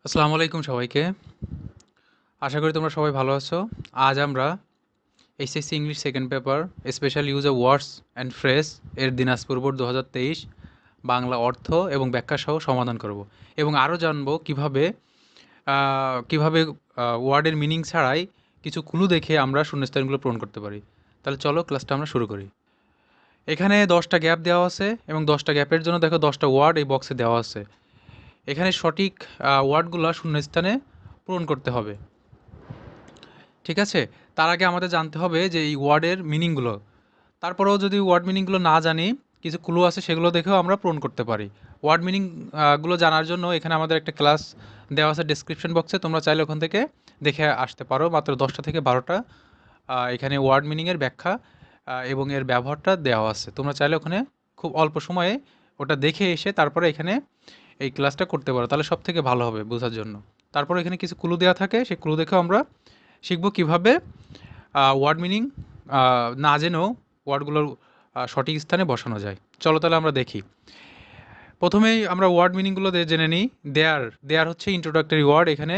আসসালামু আলাইকুম সবাইকে। আশা করি তোমরা সবাই ভালো আছো। আজ আমরা HSC English second paper special use of words and phrase এর দিনাজপুর বোর্ড 2023 বাংলা অর্থ এবং ব্যাখ্যা সহ সমাধান করব এবং আরও জানবো কিভাবে ওয়ার্ডের মিনিং ছাড়াই কিছু ক্লু দেখে আমরা শূন্যস্থানগুলো পূরণ করতে পারি। তাহলে চলো ক্লাসটা আমরা শুরু করি। এখানে 10টা গ্যাপ দেওয়া আছে এবং 10টা গ্যাপের জন্য দেখো 10টা ওয়ার্ড এই বক্সে দেওয়া আছে। এখানে সঠিক ওয়ার্ডগুলো শূন্যস্থানে পূরণ করতে হবে। ঠিক আছে? তার আগে আমাদের জানতে হবে যে এই ওয়ার্ডের মিনিংগুলো। তারপরেও যদি ওয়ার্ড মিনিংগুলো না জানি, কিছু ক্লু আছে সেগুলো দেখেও আমরা পূরণ করতে পারি। ওয়ার্ড মিনিং গুলো জানার জন্য এখানে আমাদের একটা ক্লাস দেওয়া আছে ডেসক্রিপশন বক্সে। তোমরা চাইলে ওখান থেকে দেখে আসতে পারো। মাত্র 10টা থেকে 12টা এখানে ওয়ার্ড মিনিংয়ের ব্যাখ্যা এবং এর ব্যবহারটা দেওয়া আছে। তোমরা চাইলে ওখানে খুব অল্প সময়ে ওটা দেখে এসে তারপরে এখানে এই ক্লাসটা করতে পারো। তাহলে সবথেকে ভালো হবে বোঝার জন্য। তারপরে এখানে কিছু ক্লু দেওয়া থাকে, সেই ক্লু দেখেও আমরা শিখব কীভাবে ওয়ার্ড মিনিং না জেনেও ওয়ার্ডগুলোর সঠিক স্থানে বসানো যায়। চলো তাহলে আমরা দেখি। প্রথমেই আমরা ওয়ার্ড মিনিংগুলো জেনে নিই। দেয়ার হচ্ছে ইন্ট্রোডাক্টরি ওয়ার্ড। এখানে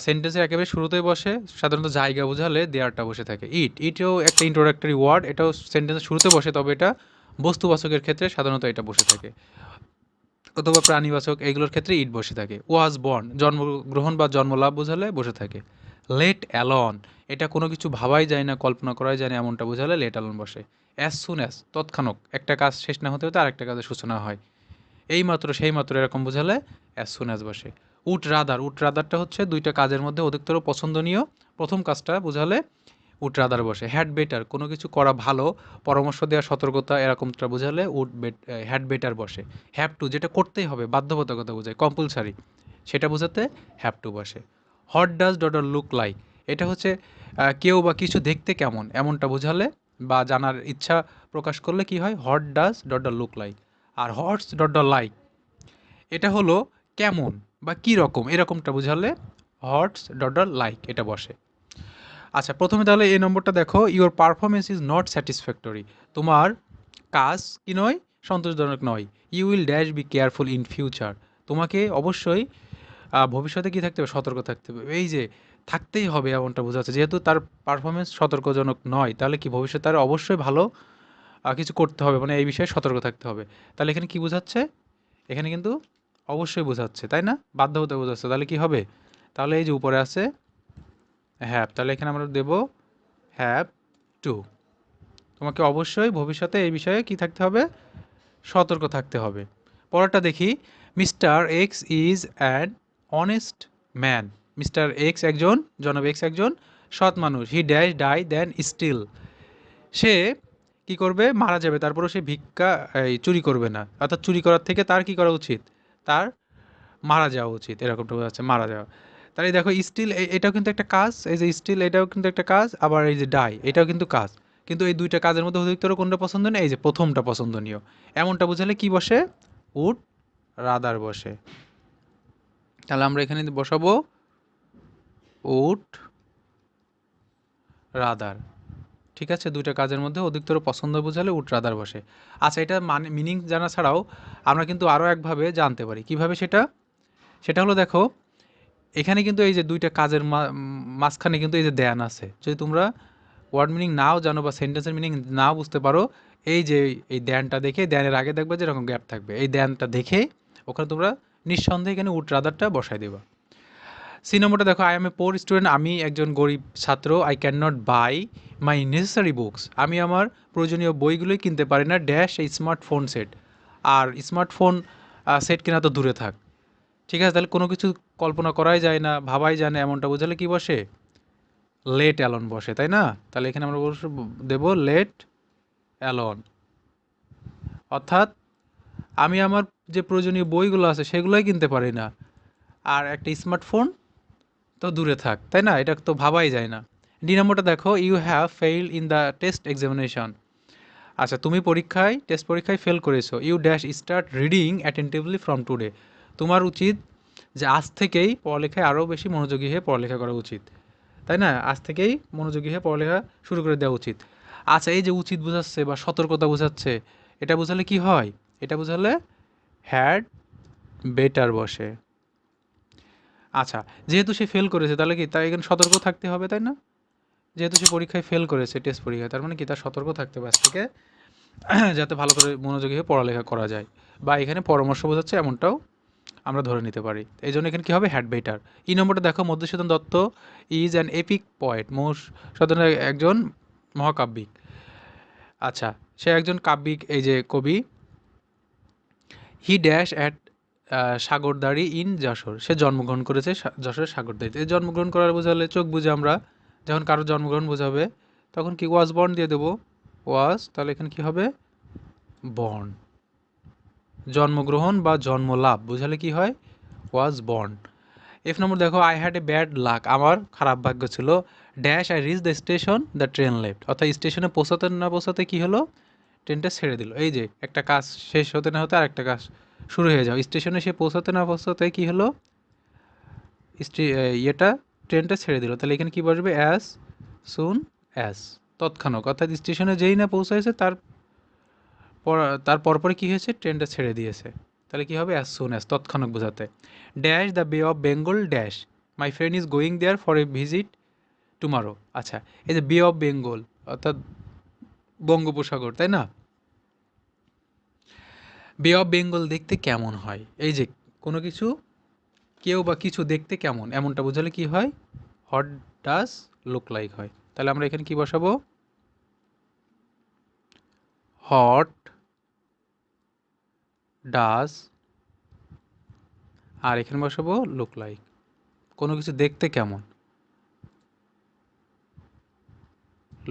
সেন্টেন্সের একেবারে শুরুতেই বসে, সাধারণত জায়গা বোঝালে দেয়ারটা বসে থাকে। ইটও একটা ইন্ট্রোডাক্টরি ওয়ার্ড, এটাও সেন্টেন্সের শুরুতে বসে, তবে এটা বস্তুবাচকের ক্ষেত্রে সাধারণত এটা বসে থাকে, অথবা প্রাণীবাচক এইগুলোর ক্ষেত্রে ইট বসে থাকে। ওয়াজ বর্ন জন্মগ্রহণ বা জন্মলাভ বোঝালে বসে থাকে। লেট অ্যালন এটা কোনো কিছু ভাবাই যায় না, কল্পনা করাই যায় না, এমনটা বোঝালে লেট অ্যালন বসে। অ্যাজ সুন অ্যাজ তৎক্ষণাৎ একটা কাজ শেষ না হতে হতে আরেকটা কাজের সূচনা হয়, এই মাত্র সেই মাত্র এরকম বোঝালে অ্যাজ সুন অ্যাজ বসে। উড রাদারটা হচ্ছে দুইটা কাজের মধ্যে অধিকতর পছন্দনীয় প্রথম কাজটা বোঝালে উড রাদার বসে। হ্যাড বেটার কোনো কিছু করা ভালো, পরামর্শ দেওয়া, সতর্কতা এরকমটা বোঝালে হ্যাড বেটার বসে। হ্যাভ টু যেটা করতেই হবে, বাধ্যবাধকতা বোঝায়, কম্পালসারি, সেটা বোঝাতে হ্যাভ টু বসে। What does daughter look like এটা হচ্ছে কেউ বা কিছু দেখতে কেমন এমনটা বোঝালে বা জানার ইচ্ছা প্রকাশ করলে কি হয়, what does daughter look like. আর হটস ডটার লাইক এটা হলো কেমন বা কী রকম এরকমটা বোঝালে হটস ডটার লাইক এটা বসে। আচ্ছা, প্রথমে তাহলে এই নম্বরটা দেখো, your performance is not satisfactory তোমার কাজ কি নয়, সন্তোষজনক নয়। You will dash be careful in future তোমাকে অবশ্যই ভবিষ্যতে কী থাকতে হবে, সতর্ক থাকতে হবে। এই যে থাকতেই হবে এমনটা বোঝাচ্ছে, যেহেতু তার পারফরমেন্স সতর্কজনক নয়, তাহলে কি ভবিষ্যতে তার অবশ্যই ভালো কিছু করতে হবে, মানে এই বিষয়ে সতর্ক থাকতে হবে। তাহলে এখানে কি বোঝাচ্ছে, এখানে কিন্তু অবশ্যই বোঝাচ্ছে, তাই না, বাধ্য হতে বোঝাচ্ছে। তাহলে কি হবে, তাহলে এই যে উপরে আছে হ্যাভ, তাহলে এখানে আমরা দেব হ্যাভ টু। তোমাকে অবশ্যই ভবিষ্যতে এই বিষয়ে কি থাকতে হবে, সতর্ক থাকতে হবে। পরেরটা দেখি, mister X is an honest man mister X একজন, জনাব এক্স একজন সৎ মানুষ। He dash die than steal সে কি করবে, মারা যাবে, তারপরেও সে ভিক্ষা চুরি করবে না, অর্থাৎ চুরি করার থেকে তার কি করা উচিত, তার মারা যাওয়া উচিত, এরকমটা বোঝাচ্ছে, মারা যাওয়া। তাহলে দেখো স্টিল এটাও কিন্তু একটা কাজ, এই যে স্টিল এটাও কিন্তু একটা কাজ, আবার এই যে ডাই এটাও কিন্তু কাজ, কিন্তু এই দুইটা কাজের মধ্যে অধিকতর কোনটা পছন্দনীয়, এই যে প্রথমটা পছন্দনীয়। এমনটা বোঝালে কি বসে, উড রাদার বসে। তাহলে আমরা এখানে বসাবো উড রাদার। ঠিক আছে, দুইটা কাজের মধ্যে অধিকতর পছন্দ বোঝালে উড রাদার বসে। আচ্ছা, এটা মানে মিনিং জানা ছাড়াও আমরা কিন্তু আরও একভাবে জানতে পারি। কিভাবে সেটা, সেটা হলো দেখো, এখানে কিন্তু এই যে দুইটা কাজের মাঝখানে কিন্তু এই যে দেন আছে, যদি তোমরা ওয়ার্ড মিনিং নাও জানো বা সেন্টেন্সের মিনিং নাও বুঝতে পারো, এই যে এই দেনটা দেখে, দেনের আগে দেখবে যে এরকম গ্যাপ থাকবে, এই দেনটা দেখে ওখানে তোমরা নিঃসন্দেহে এখানে উড রাদারটা বসাই দেবা। সি নম্বরটা দেখো, I am a poor student আমি একজন গরিব ছাত্র। I can not buy my necessary books আমি আমার প্রয়োজনীয় বইগুলোই কিনতে পারি না, ড্যাশ এই স্মার্টফোন সেট। আর স্মার্টফোন সেট কেনা তো দূরে থাক। ঠিক আছে, তাহলে কোনো কিছু কল্পনা করাই যায় না, ভাবাই যায় না, এমনটা বোঝালে কি বসে, লেট অ্যালন বসে, তাই না। তাহলে এখানে আমরা দেব লেট অ্যালন, অর্থাৎ আমি আমার যে প্রয়োজনীয় বইগুলো আছে সেগুলোই কিনতে পারি না, আর একটা স্মার্টফোন তো দূরে থাক, তাই না, এটা তো ভাবাই যায় না। ডি নম্বরটা দেখো, you have fail in the test examination. আচ্ছা, তুমি টেস্ট পরীক্ষায় ফেল করেছো। You dash start reading attentively from today তোমার উচিত যে আজ থেকেই পড়ালেখায় আরও বেশি মনোযোগী হয়ে পড়ালেখা করা উচিত, তাই না, আজ থেকেই মনোযোগী হয়ে পড়ালেখা শুরু করে দেওয়া উচিত। আচ্ছা, এই যে উচিত বোঝাচ্ছে বা সতর্কতা বোঝাচ্ছে, এটা বোঝালে কি হয়, এটা বোঝালে হ্যাড বেটার বসে। আচ্ছা, যেহেতু সে ফেল করেছে তাহলে কি তার এখানে সতর্ক থাকতে হবে, তাই না? যেহেতু সে পরীক্ষায় ফেল করেছে, টেস্ট পরীক্ষায়, তার মানে কি তার সতর্ক থাকতে হবে আজ থেকে যাতে ভালো করে মনোযোগী হয়ে পড়ালেখা করা যায়, বা এখানে পরামর্শ বোঝাচ্ছে এমনটাও আমরা ধরে নিতে পারি। এই জন্য এখানে কী হবে, হ্যাড বেটার। ই নম্বরটা দেখো, Madhusudan Dutta is an epic poet, Madhusudan একজন মহাকাব্যিক। আচ্ছা, সে একজন কাব্যিক, এই যে কবি। He dash at Sagardari in Jessore, সে জন্মগ্রহণ করেছে যশোরের সাগরদাড়িতে। এই জন্মগ্রহণ করার বোঝালে চোখ বুঝে আমরা যখন কারো জন্মগ্রহণ বোঝাবে তখন কি ওয়াজ বর্ন দিয়ে দেবো, ওয়াজ, তাহলে এখানে কি হবে, বর্ন। জন্মগ্রহণ বা জন্মলাভ বোঝালে কি হয়, ওয়াজ বর্ন। এফ নম্বর দেখো, I had a bad luck, আমার খারাপ ভাগ্য ছিল। Dash I reach the station the train left, অর্থাৎ স্টেশনে পৌঁছাতে না পৌঁছাতে কি হলো, ট্রেনটা ছেড়ে দিল। এই যে একটা কাজ শেষ হতে না হতে আরেকটা কাজ শুরু হয়ে যাও, স্টেশনে সে পৌঁছাতে না পৌঁছাতে কি হলো, ইয়েটা, ট্রেনটা ছেড়ে দিল। তাহলে এখানে কি বসবে, অ্যাজ সুন অ্যাজ, তৎক্ষণাৎ, অর্থাৎ স্টেশনে যেই না পৌঁছাইছে তার পরপরে কী হয়েছে, ট্রেনটা ছেড়ে দিয়েছে। তাহলে কী হবে, অ্যাজ সুন অ্যাজ, তৎক্ষণাৎ বোঝাতে। Dash the Bay of Bengal dash, my friend is going there for a visit tomorrow. আচ্ছা, এই যে বে অফ বেঙ্গল অর্থাৎ বঙ্গোপসাগর, তাই না? বে অফ বেঙ্গল দেখতে কেমন হয়, এই যে কোনো কিছু, কেউ বা কিছু দেখতে কেমন, এমনটা বোঝালে কি হয়, হোয়াট ডাজ লুক লাইক হয়। তাহলে আমরা এখানে কি বসাবো, হোয়াট ডাজ, আর এখানে বসাবো লুক লাইক, কোনো কিছু দেখতে কেমন,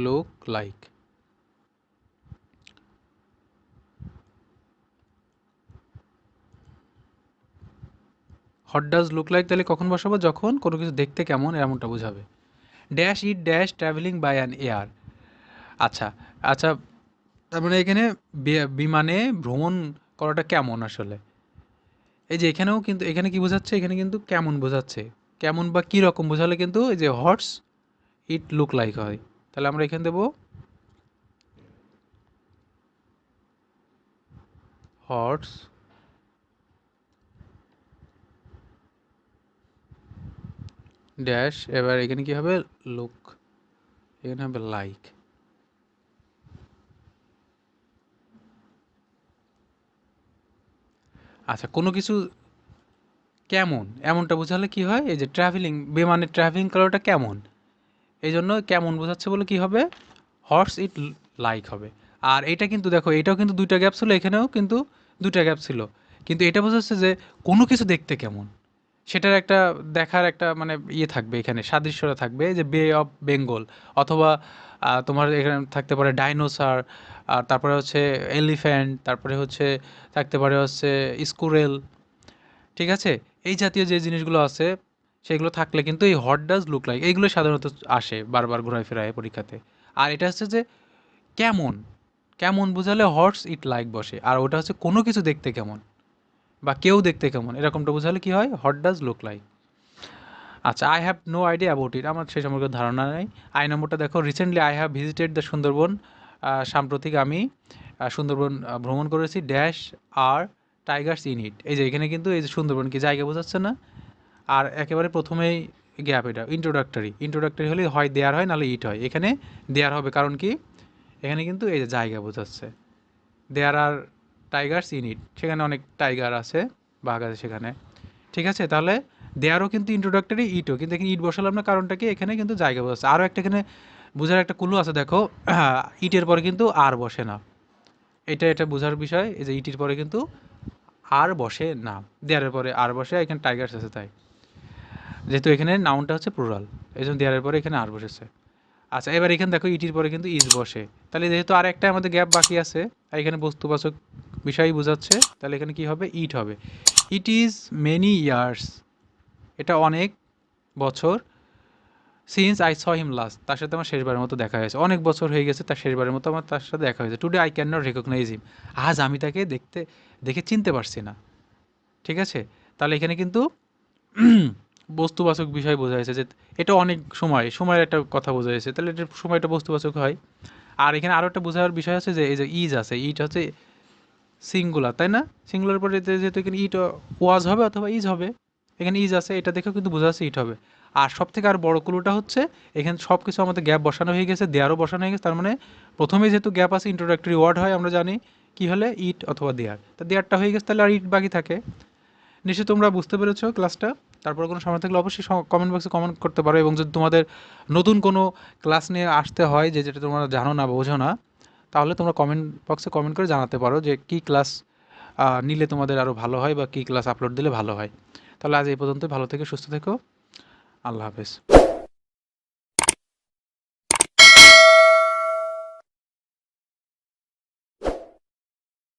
look like. What does look like তাহলে কখন বসাবো, যখন কোনো কিছু দেখতে কেমন এমনটা বোঝাবে। Dash it dash travelling by an air. আচ্ছা, আচ্ছা, তার মানে এখানে বিমানে ভ্রমণ করাটা কেমন আসলে, এই যে এখানেও কিন্তু, এখানে কি বোঝাচ্ছে, এখানে কিন্তু কেমন বোঝাচ্ছে, কেমন বা কী রকম বোঝালে কিন্তু এই যে হটস ইট লুক লাইক হয়। তাহলে আমরা এখানে দেবো হটস ড্যাশ, এবার এখানে কি হবে, লুক, এখানে হবে লাইক। আচ্ছা, কোনো কিছু কেমন এমনটা বোঝালে কি হয়, এই যে ট্রাভেলিং, বিমানে ট্রাভেলিং করাটা কেমন, এই জন্য কেমন বোঝাচ্ছে বলে কি হবে, হর্স ইট লাইক হবে। আর এটা কিন্তু দেখো, এটাও কিন্তু দুইটা গ্যাপ ছিল, এখানেও কিন্তু দুইটা গ্যাপ ছিল, কিন্তু এটা বোঝাচ্ছে যে কোনো কিছু দেখতে কেমন, সেটার একটা দেখার একটা মানে ইয়ে থাকবে, এখানে সাদৃশ্যতা থাকবে, যে বে অফ বেঙ্গল, অথবা তোমার এখানে থাকতে পারে ডাইনোসর, আর তারপরে হচ্ছে এলিফ্যান্ট, তারপরে হচ্ছে থাকতে পারে হচ্ছে স্কুরেল, ঠিক আছে? এই জাতীয় যে জিনিসগুলো আছে সেগুলো থাকলে কিন্তু এই হোয়াট ডাজ লুক লাইক এইগুলো সাধারণত আসে বারবার ঘোরায় ফেরায় পরীক্ষাতে। আর এটা হচ্ছে যে কেমন, কেমন বোঝালে হর্স ইট লাইক বসে, আর ওটা হচ্ছে কোনো কিছু দেখতে কেমন বা কেউ দেখতে কেমন এরকমটা বোঝালে কি হয়, হোয়াট ডাজ লুক লাইক। আচ্ছা, I have no idea about it, আমার সে সম্পর্কে ধারণা নেই। আই নম্বরটা দেখো, recently I have visited the Sundarban, সাম্প্রতিক আমি সুন্দরবন ভ্রমণ করেছি, dash are tigers in it, এই যে এখানে কিন্তু এই যে সুন্দরবন কি জায়গা বোঝাচ্ছে না, আর একেবারে প্রথমেই গ্যাপ, এটা ইন্ট্রোডাক্টরি, ইন্ট্রোডাক্টরি হলে হয় দেয়ার হয় নাহলে ইট হয়, এখানে দেয়ার হবে, কারণ কি এখানে কিন্তু এই যে জায়গা বোঝাচ্ছে, দেয়ার আর টাইগার্স ইন ইট, সেখানে অনেক টাইগার আছে, বাঘ আছে সেখানে, ঠিক আছে? তাহলে দেয়ারও কিন্তু ইন্ট্রোডাক্টরি, ইটও কিন্তু, এখানে ইট বসালাম না কারণটা কি, এখানে কিন্তু জায়গা বোঝাচ্ছে। আরও একটা এখানে বোঝার একটা কুলু আছে দেখো, ইটের পরে কিন্তু আর বসে না, এটা বোঝার বিষয়, এই যে ইটির পরে কিন্তু আর বসে না, দেয়ারের পরে আর বসে, এখানে টাইগার্স আছে তাই, যেহেতু এখানে নাউনটা হচ্ছে প্লুরাল, এই জন্য দেয়ারের পরে এখানে আর বসেছে। আচ্ছা, এবার এখানে দেখো ইটির পরে কিন্তু ইজ বসে, তাহলে যেহেতু আর একটা আমাদের গ্যাপ বাকি আছে, আর এখানে বস্তুবাচক বিষয়ই বোঝাচ্ছে, তাহলে এখানে কি হবে, ইট হবে। ইট ইজ মেনি ইয়ার্স, এটা অনেক বছর, since I saw him last, তার সাথে আমার শেষবারের মতো দেখা হয়েছে, অনেক বছর হয়ে গেছে তার শেষবারের মতো আমার তার সাথে দেখা হয়েছে। Today I can not recognise him, আজ আমি তাকে দেখে চিনতে পারছি না, ঠিক আছে? তাহলে এখানে কিন্তু বস্তুবাচক বিষয় বোঝা যাচ্ছে, যে এটা অনেক সময়ের একটা কথা বোঝা যাচ্ছে, তাহলে এটা সময়টা বস্তুবাচক হয়। আর এখানে আরও একটা বোঝার বিষয় আছে, যে এই যে ইজ আছে, ইট হচ্ছে সিঙ্গুলার, তাই না? সিঙ্গুলার পরে যেহেতু এখানে ইট ওয়াজ হবে অথবা ইজ হবে, এখানে ইজ আছে, এটা দেখেও কিন্তু বোঝা যাচ্ছে ইট হবে। আর সব থেকে আর বড় ক্লুটা হচ্ছে এখানে সব কিছু আমাদের গ্যাপ বসানো হয়ে গেছে, দেয়ারও বসানো হয়ে গেছে। তার মানে প্রথমে যেহেতু গ্যাপ আছে, ইন্ট্রোডাক্টরি ওয়ার্ড হয়, আমরা জানি কি হলে ইট অথবা দেয়ার। তা দেয়ারটা হয়ে গেছে, তাহলে আর ইট বাকি থাকে। নিশ্চয়ই তোমরা বুঝতে পেরেছো ক্লাসটা। তারপর কোনো সময় থাকলে অবশ্যই কমেন্ট বক্সে কমেন্ট করতে পারো, এবং যদি তোমাদের নতুন কোনো ক্লাস নিয়ে আসতে হয় যে যেটা তোমরা জানো না বা বোঝো না, তাহলে তোমরা কমেন্ট বক্সে কমেন্ট করে জানাতে পারো যে কী ক্লাস নিলে তোমাদের আরও ভালো হয় বা কী ক্লাস আপলোড দিলে ভালো হয়। তাহলে আজ এই পর্যন্ত, ভালো থেকে সুস্থ থেকো, আল্লাহ হাফেজ।